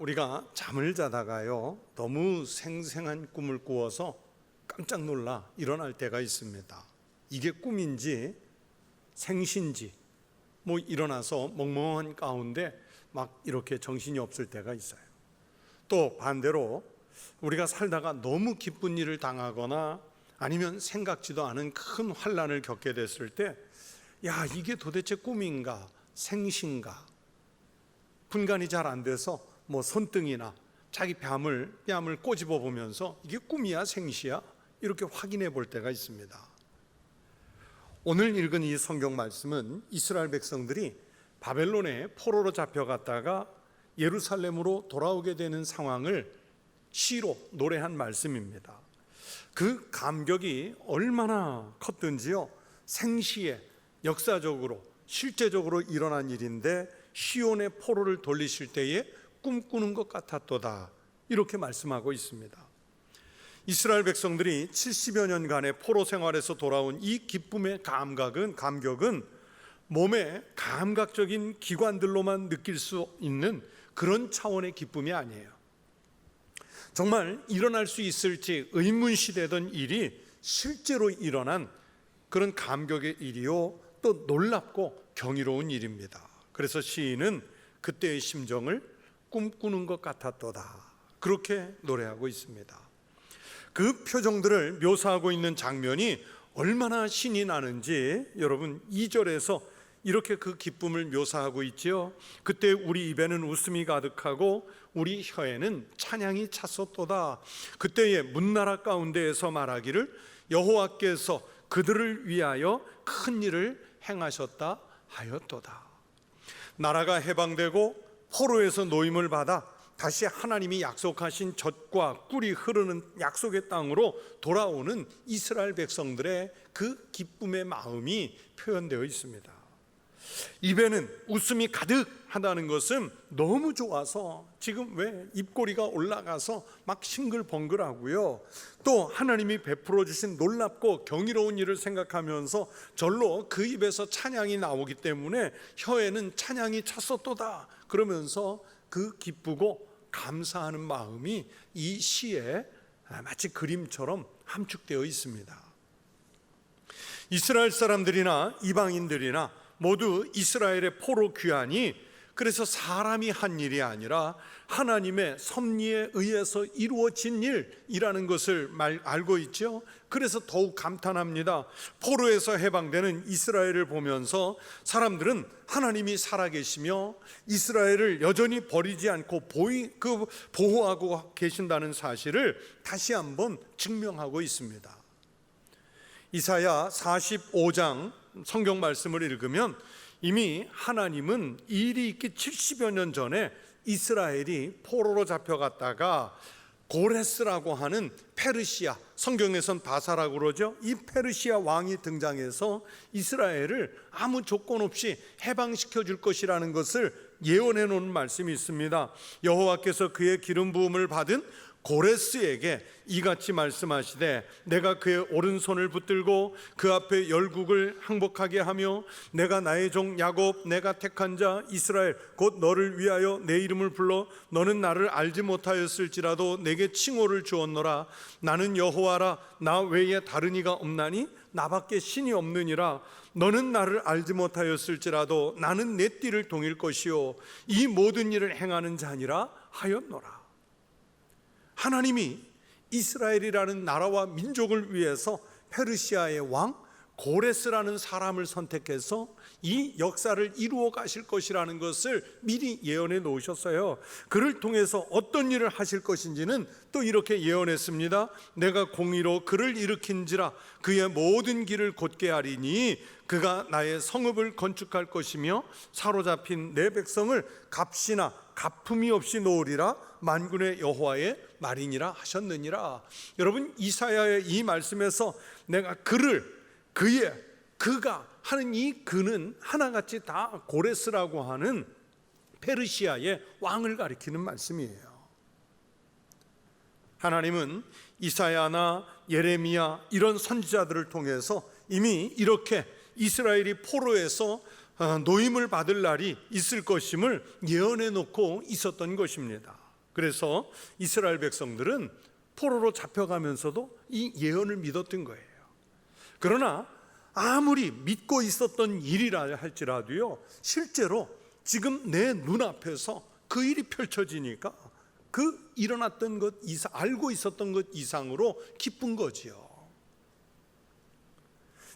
우리가 잠을 자다가요, 너무 생생한 꿈을 꾸어서 깜짝 놀라 일어날 때가 있습니다. 이게 꿈인지 생신지 일어나서 멍멍한 가운데 막 이렇게 정신이 없을 때가 있어요. 또 반대로 우리가 살다가 너무 기쁜 일을 당하거나 아니면 생각지도 않은 큰 환난을 겪게 됐을 때, 야, 이게 도대체 꿈인가 생신가 분간이 잘 안 돼서 손등이나 자기 뺨을 꼬집어 보면서 이게 꿈이야 생시야 이렇게 확인해 볼 때가 있습니다. 오늘 읽은 이 성경 말씀은 이스라엘 백성들이 바벨론에 포로로 잡혀갔다가 예루살렘으로 돌아오게 되는 상황을 시로 노래한 말씀입니다. 그 감격이 얼마나 컸든지요, 생시에 역사적으로 실제적으로 일어난 일인데 시온의 포로를 돌리실 때에 꿈꾸는 것 같았도다 이렇게 말씀하고 있습니다. 이스라엘 백성들이 70여 년간의 포로 생활에서 돌아온 이 기쁨의 감격은 몸의 감각적인 기관들로만 느낄 수 있는 그런 차원의 기쁨이 아니에요. 정말 일어날 수 있을지 의문시되던 일이 실제로 일어난 그런 감격의 일이요, 또 놀랍고 경이로운 일입니다. 그래서 시인은 그때의 심정을 꿈꾸는 것 같았도다 그렇게 노래하고 있습니다. 그 표정들을 묘사하고 있는 장면이 얼마나 신이 나는지 여러분 2절에서 이렇게 그 기쁨을 묘사하고 있지요. 그때 우리 입에는 웃음이 가득하고 우리 혀에는 찬양이 찼었도다. 그때의 문나라 가운데에서 말하기를 여호와께서 그들을 위하여 큰 일을 행하셨다 하였도다. 나라가 해방되고 포로에서 노임을 받아 다시 하나님이 약속하신 젖과 꿀이 흐르는 약속의 땅으로 돌아오는 이스라엘 백성들의 그 기쁨의 마음이 표현되어 있습니다. 입에는 웃음이 가득하다는 것은 너무 좋아서 지금 왜 입꼬리가 올라가서 막 싱글벙글하고요, 또 하나님이 베풀어 주신 놀랍고 경이로운 일을 생각하면서 절로 그 입에서 찬양이 나오기 때문에 혀에는 찬양이 찼었도다 그러면서 그 기쁘고 감사하는 마음이 이 시에 마치 그림처럼 함축되어 있습니다. 이스라엘 사람들이나 이방인들이나 모두 이스라엘의 포로 귀환이 그래서 사람이 한 일이 아니라 하나님의 섭리에 의해서 이루어진 일이라는 것을 알고 있죠. 그래서 더욱 감탄합니다. 포로에서 해방되는 이스라엘을 보면서 사람들은 하나님이 살아계시며 이스라엘을 여전히 버리지 않고 보호하고 계신다는 사실을 다시 한번 증명하고 있습니다. 이사야 45장 성경 말씀을 읽으면 이미 하나님은 일이 있기 70여 년 전에 이스라엘이 포로로 잡혀갔다가 고레스라고 하는 페르시아, 성경에선 바사라고 그러죠. 이 페르시아 왕이 등장해서 이스라엘을 아무 조건 없이 해방시켜 줄 것이라는 것을 예언해 놓은 말씀이 있습니다. 여호와께서 그의 기름 부음을 받은 고레스에게 이같이 말씀하시되 내가 그의 오른손을 붙들고 그 앞에 열국을 항복하게 하며 내가 나의 종 야곱 내가 택한 자 이스라엘 곧 너를 위하여 내 이름을 불러 너는 나를 알지 못하였을지라도 내게 칭호를 주었노라. 나는 여호와라 나 외에 다른 이가 없나니 나밖에 신이 없느니라. 너는 나를 알지 못하였을지라도 나는 내 띠를 동일 것이요 이 모든 일을 행하는 자니라 하였노라. 하나님이 이스라엘이라는 나라와 민족을 위해서 페르시아의 왕 고레스라는 사람을 선택해서 이 역사를 이루어 가실 것이라는 것을 미리 예언해 놓으셨어요. 그를 통해서 어떤 일을 하실 것인지는 또 이렇게 예언했습니다. 내가 공의로 그를 일으킨지라 그의 모든 길을 곧게 하리니 그가 나의 성읍을 건축할 것이며 사로잡힌 내 백성을 값이나 가품이 없이 놓으리라. 만군의 여호와의 말이니라 하셨느니라. 여러분 이사야의 이 말씀에서 내가 그가 하는 이 그는 하나같이 다 고레스라고 하는 페르시아의 왕을 가리키는 말씀이에요. 하나님은 이사야나 예레미야 이런 선지자들을 통해서 이미 이렇게 이스라엘이 포로에서 노임을 받을 날이 있을 것임을 예언해 놓고 있었던 것입니다. 그래서 이스라엘 백성들은 포로로 잡혀가면서도 이 예언을 믿었던 거예요. 그러나 아무리 믿고 있었던 일이라 할지라도요, 실제로 지금 내 눈앞에서 그 일이 펼쳐지니까 그 일어났던 것 이상, 알고 있었던 것 이상으로 기쁜 거지요.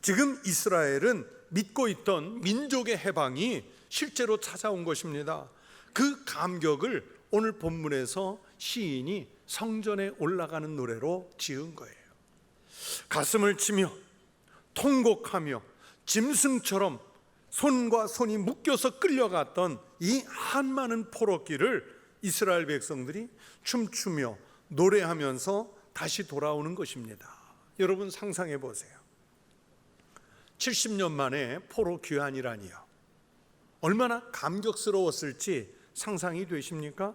지금 이스라엘은 믿고 있던 민족의 해방이 실제로 찾아온 것입니다. 그 감격을 오늘 본문에서 시인이 성전에 올라가는 노래로 지은 거예요. 가슴을 치며 통곡하며 짐승처럼 손과 손이 묶여서 끌려갔던 이 한많은 포로길을 이스라엘 백성들이 춤추며 노래하면서 다시 돌아오는 것입니다. 여러분 상상해 보세요. 70년 만에 포로 귀환이라니요. 얼마나 감격스러웠을지 상상이 되십니까?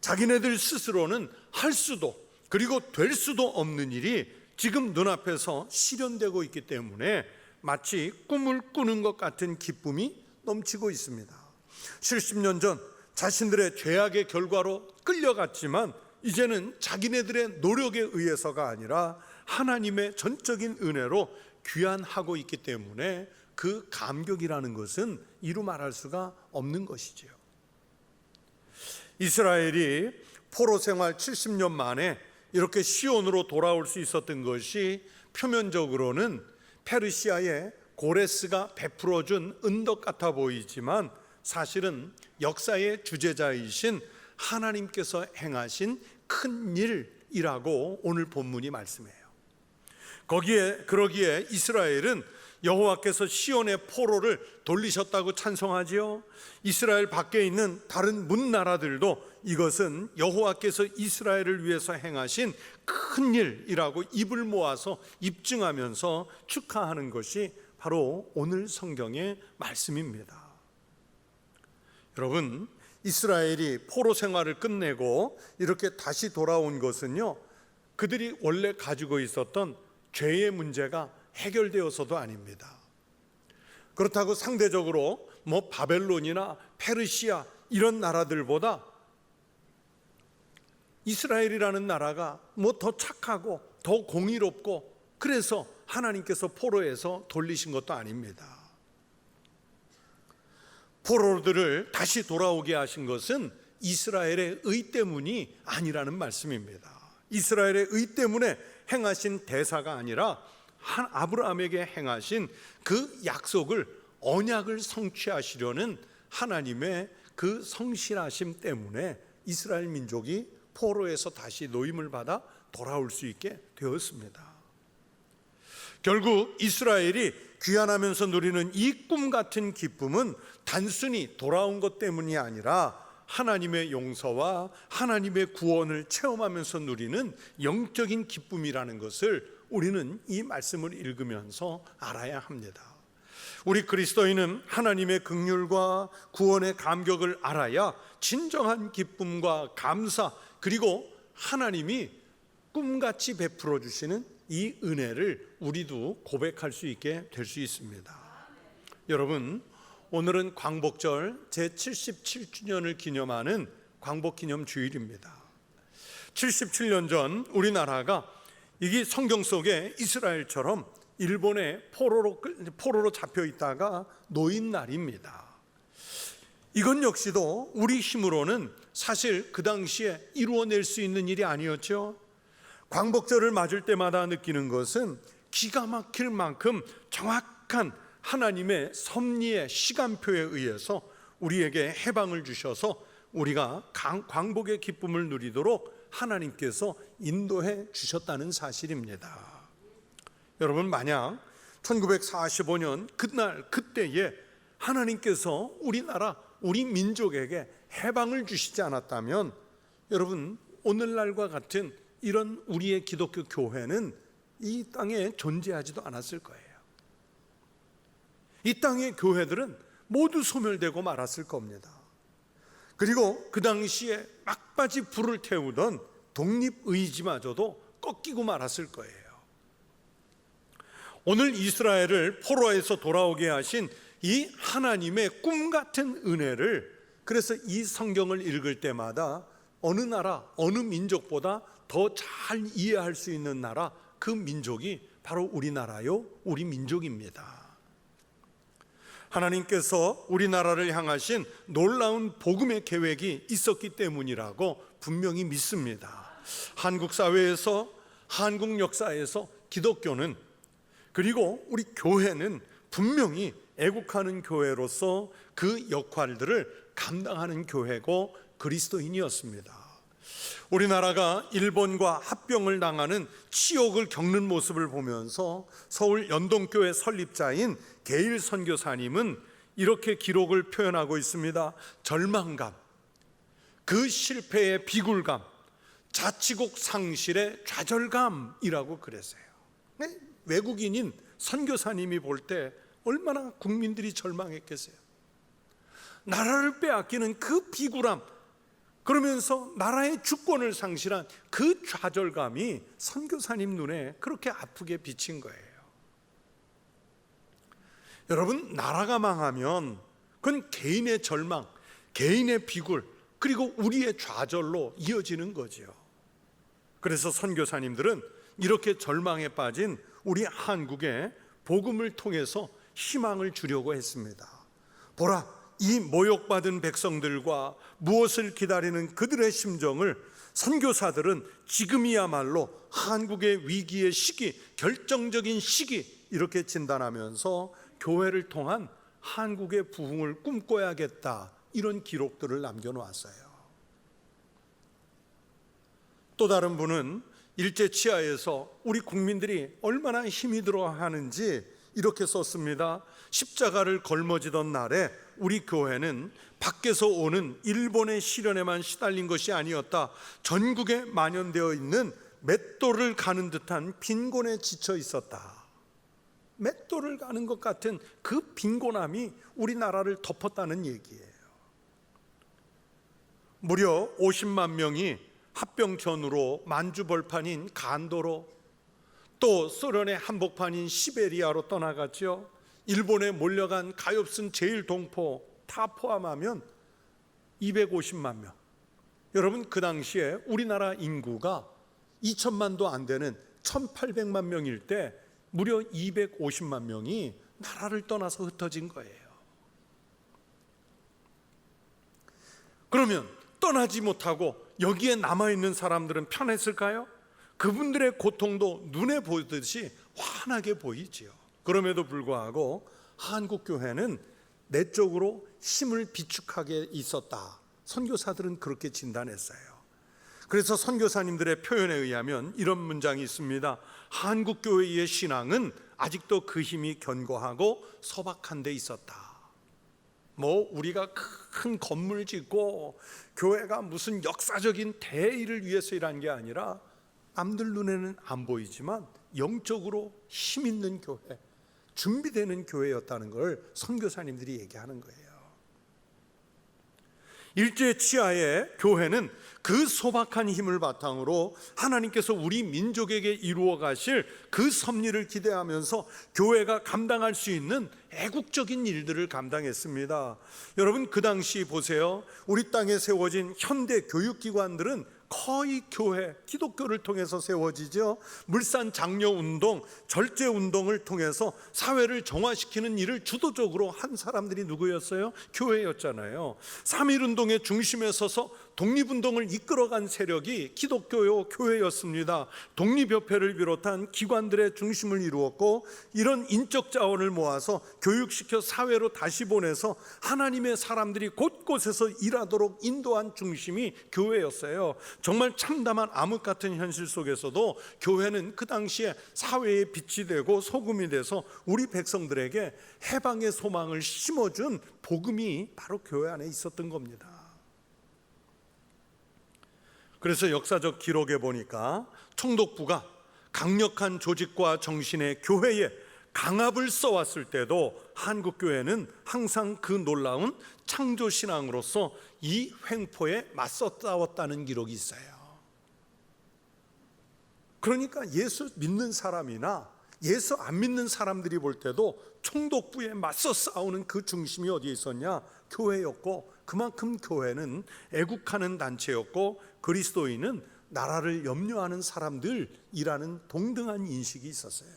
자기네들 스스로는 할 수도 그리고 될 수도 없는 일이 지금 눈앞에서 실현되고 있기 때문에 마치 꿈을 꾸는 것 같은 기쁨이 넘치고 있습니다. 70년 전 자신들의 죄악의 결과로 끌려갔지만 이제는 자기네들의 노력에 의해서가 아니라 하나님의 전적인 은혜로 귀환하고 있기 때문에 그 감격이라는 것은 이루 말할 수가 없는 것이지요. 이스라엘이 포로 생활 70년 만에 이렇게 시온으로 돌아올 수 있었던 것이 표면적으로는 페르시아의 고레스가 베풀어준 은덕 같아 보이지만 사실은 역사의 주재자이신 하나님께서 행하신 큰 일이라고 오늘 본문이 말씀해요. 그러기에 이스라엘은 여호와께서 시온의 포로를 돌리셨다고 찬송하지요. 이스라엘 밖에 있는 다른 문나라들도 이것은 여호와께서 이스라엘을 위해서 행하신 큰 일이라고 입을 모아서 입증하면서 축하하는 것이 바로 오늘 성경의 말씀입니다. 여러분, 이스라엘이 포로 생활을 끝내고 이렇게 다시 돌아온 것은요, 그들이 원래 가지고 있었던 죄의 문제가 해결되어서도 아닙니다. 그렇다고 상대적으로 바벨론이나 페르시아 이런 나라들보다 이스라엘이라는 나라가 더 착하고 더 공의롭고 그래서 하나님께서 포로에서 돌리신 것도 아닙니다. 포로들을 다시 돌아오게 하신 것은 이스라엘의 의 때문이 아니라는 말씀입니다. 이스라엘의 의 때문에 행하신 대사가 아니라 아브라함에게 행하신 그 약속을, 언약을 성취하시려는 하나님의 그 성실하심 때문에 이스라엘 민족이 포로에서 다시 노임을 받아 돌아올 수 있게 되었습니다. 결국 이스라엘이 귀환하면서 누리는 이 꿈 같은 기쁨은 단순히 돌아온 것 때문이 아니라 하나님의 용서와 하나님의 구원을 체험하면서 누리는 영적인 기쁨이라는 것을 우리는 이 말씀을 읽으면서 알아야 합니다. 우리 그리스도인은 하나님의 긍휼과 구원의 감격을 알아야 진정한 기쁨과 감사, 그리고 하나님이 꿈같이 베풀어 주시는 이 은혜를 우리도 고백할 수 있게 될 수 있습니다. 여러분, 오늘은 광복절 제77주년을 기념하는 광복기념 주일입니다. 77년 전 우리나라가 이게 성경 속에 이스라엘처럼 일본의 포로로 잡혀 있다가 놓인 날입니다. 이건 역시도 우리 힘으로는 사실 그 당시에 이루어낼 수 있는 일이 아니었죠. 광복절을 맞을 때마다 느끼는 것은 기가 막힐 만큼 정확한 하나님의 섭리의 시간표에 의해서 우리에게 해방을 주셔서 우리가 광복의 기쁨을 누리도록 하나님께서 인도해 주셨다는 사실입니다. 여러분, 만약 1945년 그때에 하나님께서 우리나라, 우리 민족에게 해방을 주시지 않았다면 여러분, 오늘날과 같은 이런 우리의 기독교 교회는 이 땅에 존재하지도 않았을 거예요. 이 땅의 교회들은 모두 소멸되고 말았을 겁니다. 그리고 그 당시에 막바지 불을 태우던 독립의지마저도 꺾이고 말았을 거예요. 오늘 이스라엘을 포로에서 돌아오게 하신 이 하나님의 꿈 같은 은혜를, 그래서 이 성경을 읽을 때마다 어느 나라, 어느 민족보다 더 잘 이해할 수 있는 나라, 그 민족이 바로 우리나라요, 우리 민족입니다. 하나님께서 우리나라를 향하신 놀라운 복음의 계획이 있었기 때문이라고 분명히 믿습니다. 한국 사회에서, 한국 역사에서 기독교는, 그리고 우리 교회는 분명히 애국하는 교회로서 그 역할들을 감당하는 교회고 그리스도인이었습니다. 우리나라가 일본과 합병을 당하는 치욕을 겪는 모습을 보면서 서울 연동교회 설립자인 게일 선교사님은 이렇게 기록을 표현하고 있습니다. 절망감, 그 실패의 비굴감, 자치국 상실의 좌절감이라고 그랬어요. 외국인인 선교사님이 볼 때 얼마나 국민들이 절망했겠어요. 나라를 빼앗기는 그 비굴함, 그러면서 나라의 주권을 상실한 그 좌절감이 선교사님 눈에 그렇게 아프게 비친 거예요. 여러분, 나라가 망하면 그건 개인의 절망, 개인의 비굴, 그리고 우리의 좌절로 이어지는 거죠. 그래서 선교사님들은 이렇게 절망에 빠진 우리 한국에 복음을 통해서 희망을 주려고 했습니다. 보라, 이 모욕받은 백성들과 무엇을 기다리는 그들의 심정을 선교사들은 지금이야말로 한국의 위기의 시기, 결정적인 시기, 이렇게 진단하면서 교회를 통한 한국의 부흥을 꿈꿔야겠다, 이런 기록들을 남겨놓았어요. 또 다른 분은 일제 치하에서 우리 국민들이 얼마나 힘이 들어 하는지 이렇게 썼습니다. 십자가를 걸머지던 날에 우리 교회는 밖에서 오는 일본의 시련에만 시달린 것이 아니었다. 전국에 만연되어 있는 맷돌을 가는 듯한 빈곤에 지쳐 있었다. 맷돌을 가는 것 같은 그 빈곤함이 우리나라를 덮었다는 얘기예요. 무려 50만 명이 합병전으로 만주벌판인 간도로, 또 소련의 한복판인 시베리아로 떠나갔죠. 일본에 몰려간 가엾은 제일동포 다 포함하면 250만 명. 여러분, 그 당시에 우리나라 인구가 2천만도 안 되는 1,800만 명일 때 무려 250만 명이 나라를 떠나서 흩어진 거예요. 그러면 떠나지 못하고 여기에 남아있는 사람들은 편했을까요? 그분들의 고통도 눈에 보듯이 환하게 보이지요. 그럼에도 불구하고 한국교회는 내적으로 힘을 비축하게 있었다. 선교사들은 그렇게 진단했어요. 그래서 선교사님들의 표현에 의하면 이런 문장이 있습니다. 한국교회의 신앙은 아직도 그 힘이 견고하고 소박한 데 있었다. 우리가 큰 건물 짓고 교회가 무슨 역사적인 대의를 위해서 일한 게 아니라 남들 눈에는 안 보이지만 영적으로 힘 있는 교회, 준비되는 교회였다는 걸 선교사님들이 얘기하는 거예요. 일제 치하의 교회는 그 소박한 힘을 바탕으로 하나님께서 우리 민족에게 이루어 가실 그 섭리를 기대하면서 교회가 감당할 수 있는 애국적인 일들을 감당했습니다. 여러분, 그 당시 보세요. 우리 땅에 세워진 현대 교육기관들은 거의 교회, 기독교를 통해서 세워지죠. 물산 장려 운동, 절제 운동을 통해서 사회를 정화시키는 일을 주도적으로 한 사람들이 누구였어요? 교회였잖아요. 3.1 운동의 중심에 서서 독립운동을 이끌어간 세력이 기독교요, 교회였습니다. 독립협회를 비롯한 기관들의 중심을 이루었고, 이런 인적 자원을 모아서 교육시켜 사회로 다시 보내서 하나님의 사람들이 곳곳에서 일하도록 인도한 중심이 교회였어요. 정말 참담한 암흑 같은 현실 속에서도 교회는 그 당시에 사회의 빛이 되고 소금이 돼서 우리 백성들에게 해방의 소망을 심어준 복음이 바로 교회 안에 있었던 겁니다. 그래서 역사적 기록에 보니까 총독부가 강력한 조직과 정신의 교회에 강압을 써왔을 때도 한국교회는 항상 그 놀라운 창조신앙으로서 이 횡포에 맞서 싸웠다는 기록이 있어요. 그러니까 예수 믿는 사람이나 예수 안 믿는 사람들이 볼 때도 총독부에 맞서 싸우는 그 중심이 어디에 있었냐? 교회였고, 그만큼 교회는 애국하는 단체였고, 그리스도인은 나라를 염려하는 사람들이라는 동등한 인식이 있었어요.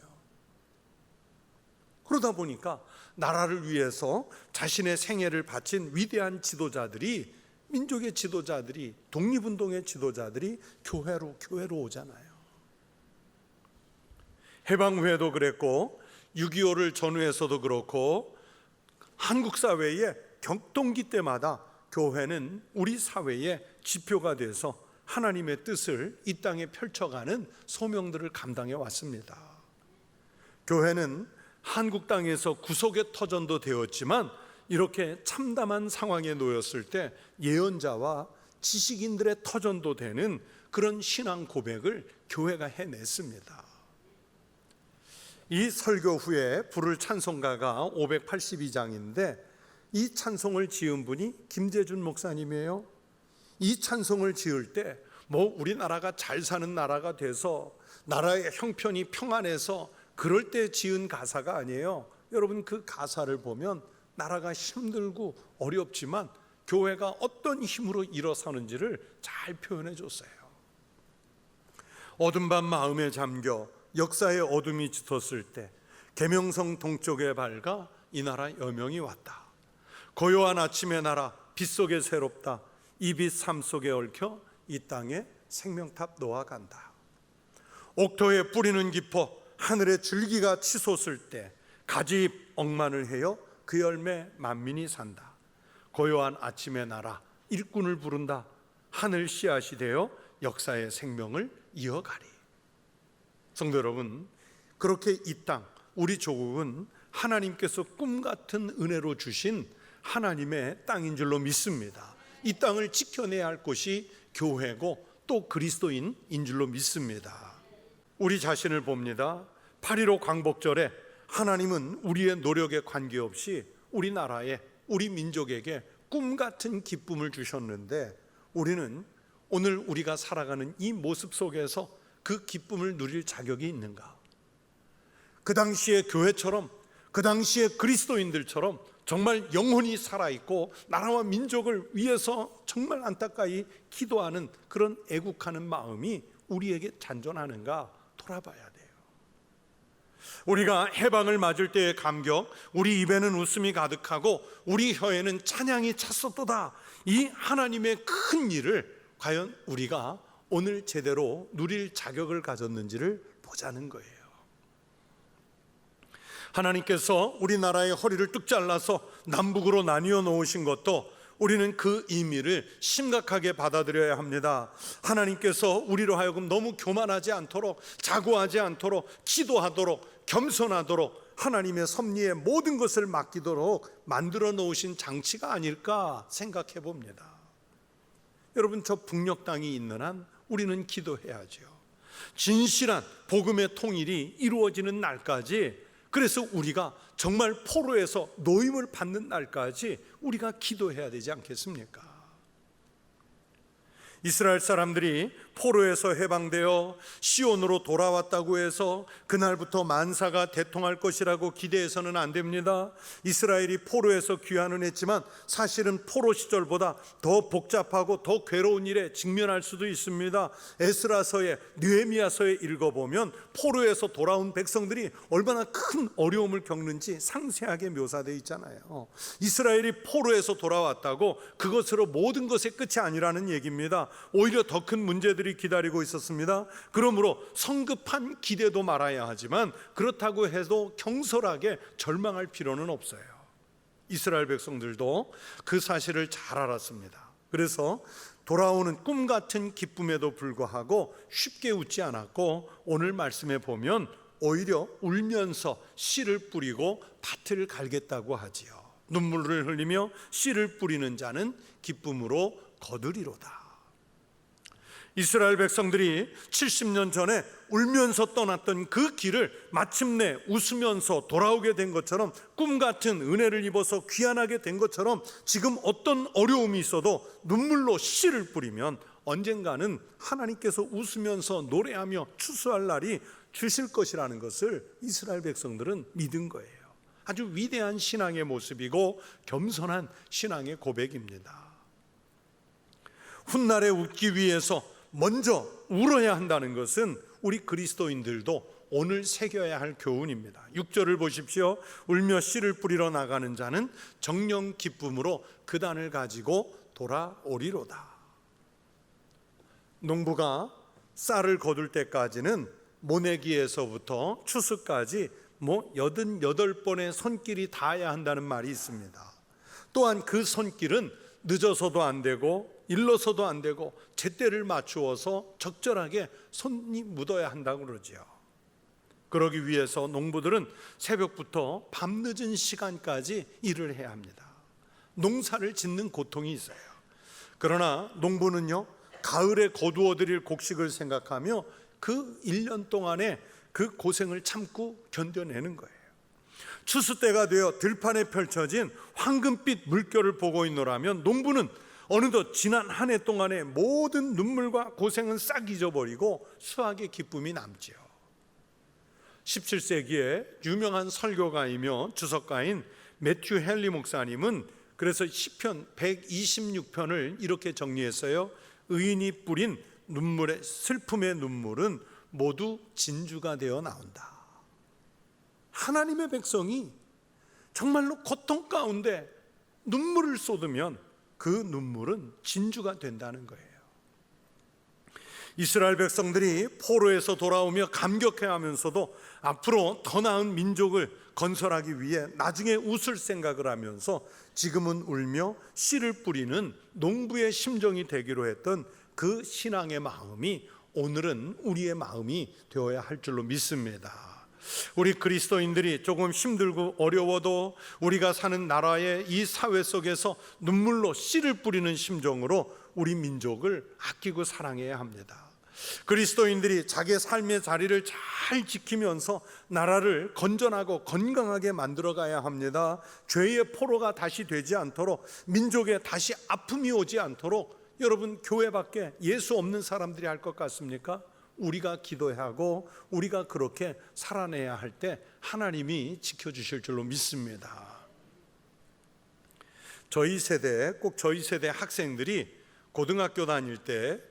그러다 보니까 나라를 위해서 자신의 생애를 바친 위대한 지도자들이, 민족의 지도자들이, 독립운동의 지도자들이 교회로 오잖아요. 해방 후에도 그랬고 6.25를 전후에서도 그렇고 한국 사회의 격동기 때마다 교회는 우리 사회의 지표가 돼서 하나님의 뜻을 이 땅에 펼쳐가는 소명들을 감당해 왔습니다. 교회는 한국 땅에서 구속의 터전도 되었지만 이렇게 참담한 상황에 놓였을 때 예언자와 지식인들의 터전도 되는 그런 신앙 고백을 교회가 해냈습니다. 이 설교 후에 부를 찬송가가 582장인데 이 찬송을 지은 분이 김재준 목사님이에요. 이 찬송을 지을 때 우리나라가 잘 사는 나라가 돼서 나라의 형편이 평안해서 그럴 때 지은 가사가 아니에요. 여러분, 그 가사를 보면 나라가 힘들고 어렵지만 교회가 어떤 힘으로 일어서는지를 잘 표현해 줬어요. 어둠 밤 마음에 잠겨 역사의 어둠이 짙었을 때 계명성 동쪽에 밝아 이 나라 여명이 왔다. 고요한 아침의 나라 빛 속에 새롭다. 이 빛 삶 속에 얽혀 이 땅에 생명탑 놓아간다. 옥토에 뿌리는 깊어 하늘의 줄기가 치솟을 때 가지 억만을 해요 그 열매 만민이 산다. 고요한 아침의 나라 일꾼을 부른다. 하늘 씨앗이 되어 역사의 생명을 이어가리. 성도 여러분, 그렇게 이 땅, 우리 조국은 하나님께서 꿈같은 은혜로 주신 하나님의 땅인 줄로 믿습니다. 이 땅을 지켜내야 할 곳이 교회고 또 그리스도인인 줄로 믿습니다. 우리 자신을 봅니다. 8.15 광복절에 하나님은 우리의 노력에 관계없이 우리나라에, 우리 민족에게 꿈같은 기쁨을 주셨는데 우리는 오늘 우리가 살아가는 이 모습 속에서 그 기쁨을 누릴 자격이 있는가? 그 당시의 교회처럼, 그 당시의 그리스도인들처럼 정말 영혼이 살아있고 나라와 민족을 위해서 정말 안타까이 기도하는 그런 애국하는 마음이 우리에게 잔존하는가 돌아봐야 돼요. 우리가 해방을 맞을 때의 감격, 우리 입에는 웃음이 가득하고 우리 혀에는 찬양이 찼었도다. 이 하나님의 큰 일을 과연 우리가 오늘 제대로 누릴 자격을 가졌는지를 보자는 거예요. 하나님께서 우리나라의 허리를 뚝 잘라서 남북으로 나뉘어 놓으신 것도 우리는 그 의미를 심각하게 받아들여야 합니다. 하나님께서 우리로 하여금 너무 교만하지 않도록, 자고하지 않도록, 기도하도록, 겸손하도록 하나님의 섭리에 모든 것을 맡기도록 만들어 놓으신 장치가 아닐까 생각해 봅니다. 여러분, 저 북녘 땅이 있는 한 우리는 기도해야죠. 진실한 복음의 통일이 이루어지는 날까지, 그래서 우리가 정말 포로에서 노임을 받는 날까지 우리가 기도해야 되지 않겠습니까? 이스라엘 사람들이 포로에서 해방되어 시온으로 돌아왔다고 해서 그날부터 만사가 대통할 것이라고 기대해서는 안 됩니다. 이스라엘이 포로에서 귀환은 했지만 사실은 포로 시절보다 더 복잡하고 더 괴로운 일에 직면할 수도 있습니다. 에스라서에, 느헤미야서에 읽어보면 포로에서 돌아온 백성들이 얼마나 큰 어려움을 겪는지 상세하게 묘사되어 있잖아요. 이스라엘이 포로에서 돌아왔다고 그것으로 모든 것의 끝이 아니라는 얘기입니다. 오히려 더 큰 문제들이 기다리고 있었습니다. 그러므로 성급한 기대도 말아야 하지만 그렇다고 해도 경솔하게 절망할 필요는 없어요. 이스라엘 백성들도 그 사실을 잘 알았습니다. 그래서 돌아오는 꿈 같은 기쁨에도 불구하고 쉽게 웃지 않았고 오늘 말씀에 보면 오히려 울면서 씨를 뿌리고 밭을 갈겠다고 하지요. 눈물을 흘리며 씨를 뿌리는 자는 기쁨으로 거두리로다. 이스라엘 백성들이 70년 전에 울면서 떠났던 그 길을 마침내 웃으면서 돌아오게 된 것처럼, 꿈 같은 은혜를 입어서 귀환하게 된 것처럼 지금 어떤 어려움이 있어도 눈물로 씨를 뿌리면 언젠가는 하나님께서 웃으면서 노래하며 추수할 날이 주실 것이라는 것을 이스라엘 백성들은 믿은 거예요. 아주 위대한 신앙의 모습이고 겸손한 신앙의 고백입니다. 훗날에 웃기 위해서 먼저 울어야 한다는 것은 우리 그리스도인들도 오늘 새겨야 할 교훈입니다. 6절을 보십시오. 울며 씨를 뿌리러 나가는 자는 정령 기쁨으로 그단을 가지고 돌아오리로다. 농부가 쌀을 거둘 때까지는 모내기에서부터 추수까지 88번의 손길이 닿아야 한다는 말이 있습니다. 또한 그 손길은 늦어서도 안 되고 일러서도 안 되고 제때를 맞추어서 적절하게 손이 묻어야 한다고 그러죠. 그러기 위해서 농부들은 새벽부터 밤늦은 시간까지 일을 해야 합니다. 농사를 짓는 고통이 있어요. 그러나 농부는요, 가을에 거두어 드릴 곡식을 생각하며 그 1년 동안의 그 고생을 참고 견뎌내는 거예요. 추수 때가 되어 들판에 펼쳐진 황금빛 물결을 보고 있노라면 농부는 어느덧 지난 한 해 동안의 모든 눈물과 고생은 싹 잊어버리고 수확의 기쁨이 남지요. 17세기에 유명한 설교가이며 주석가인 매튜 헨리 목사님은 그래서 시편 126편을 이렇게 정리했어요. 의인이 뿌린 눈물의 슬픔의 눈물은 모두 진주가 되어 나온다. 하나님의 백성이 정말로 고통 가운데 눈물을 쏟으면 그 눈물은 진주가 된다는 거예요. 이스라엘 백성들이 포로에서 돌아오며 감격해하면서도 앞으로 더 나은 민족을 건설하기 위해 나중에 웃을 생각을 하면서 지금은 울며 씨를 뿌리는 농부의 심정이 되기로 했던 그 신앙의 마음이 오늘은 우리의 마음이 되어야 할 줄로 믿습니다. 우리 그리스도인들이 조금 힘들고 어려워도 우리가 사는 나라의 이 사회 속에서 눈물로 씨를 뿌리는 심정으로 우리 민족을 아끼고 사랑해야 합니다. 그리스도인들이 자기의 삶의 자리를 잘 지키면서 나라를 건전하고 건강하게 만들어 가야 합니다. 죄의 포로가 다시 되지 않도록, 민족에 다시 아픔이 오지 않도록. 여러분, 교회 밖에 예수 없는 사람들이 할 것 같습니까? 우리가 기도하고 우리가 그렇게 살아내야 할 때 하나님이 지켜주실 줄로 믿습니다. 저희 세대, 꼭 저희 세대 학생들이 고등학교 다닐 때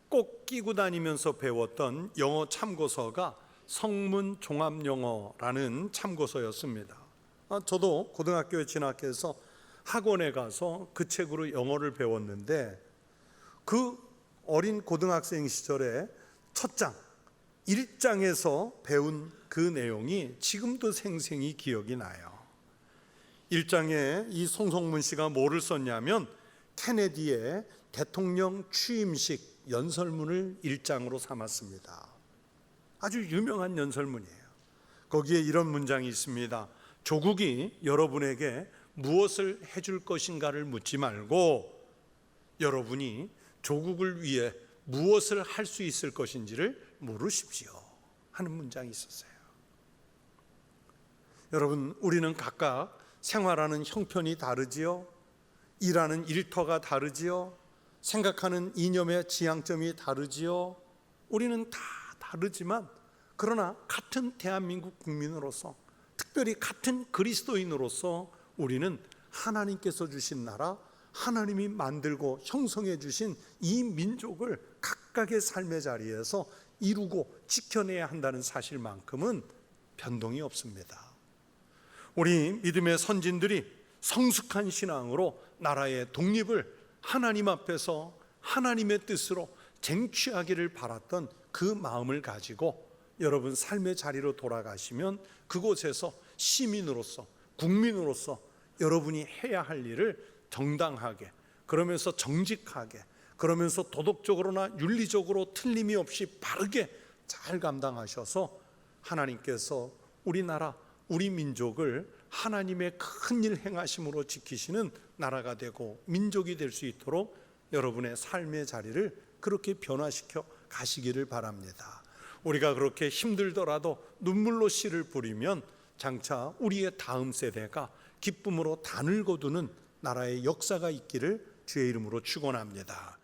꼭 끼고 다니면서 배웠던 영어 참고서가 성문 종합영어라는 참고서였습니다. 저도 고등학교에 진학해서 학원에 가서 그 책으로 영어를 배웠는데 그 어린 고등학생 시절에 첫 장, 1장에서 배운 그 내용이 지금도 생생히 기억이 나요. 1장에 이 송성문 씨가 뭐를 썼냐면 케네디의 대통령 취임식 연설문을 1장으로 삼았습니다. 아주 유명한 연설문이에요. 거기에 이런 문장이 있습니다. 조국이 여러분에게 무엇을 해줄 것인가를 묻지 말고 여러분이 조국을 위해 무엇을 할 수 있을 것인지를 물으십시오 하는 문장이 있었어요. 여러분, 우리는 각각 생활하는 형편이 다르지요. 일하는 일터가 다르지요. 생각하는 이념의 지향점이 다르지요. 우리는 다 다르지만 그러나 같은 대한민국 국민으로서, 특별히 같은 그리스도인으로서 우리는 하나님께서 주신 나라, 하나님이 만들고 형성해 주신 이 민족을 각각의 삶의 자리에서 이루고 지켜내야 한다는 사실만큼은 변동이 없습니다. 우리 믿음의 선진들이 성숙한 신앙으로 나라의 독립을 하나님 앞에서 하나님의 뜻으로 쟁취하기를 바랐던 그 마음을 가지고 여러분 삶의 자리로 돌아가시면 그곳에서 시민으로서, 국민으로서 여러분이 해야 할 일을 정당하게, 그러면서 정직하게, 그러면서 도덕적으로나 윤리적으로 틀림이 없이 바르게 잘 감당하셔서 하나님께서 우리나라, 우리 민족을 하나님의 큰 일 행하심으로 지키시는 나라가 되고 민족이 될 수 있도록 여러분의 삶의 자리를 그렇게 변화시켜 가시기를 바랍니다. 우리가 그렇게 힘들더라도 눈물로 씨를 뿌리면 장차 우리의 다음 세대가 기쁨으로 단을 거두는 나라의 역사가 있기를 주의 이름으로 축원합니다.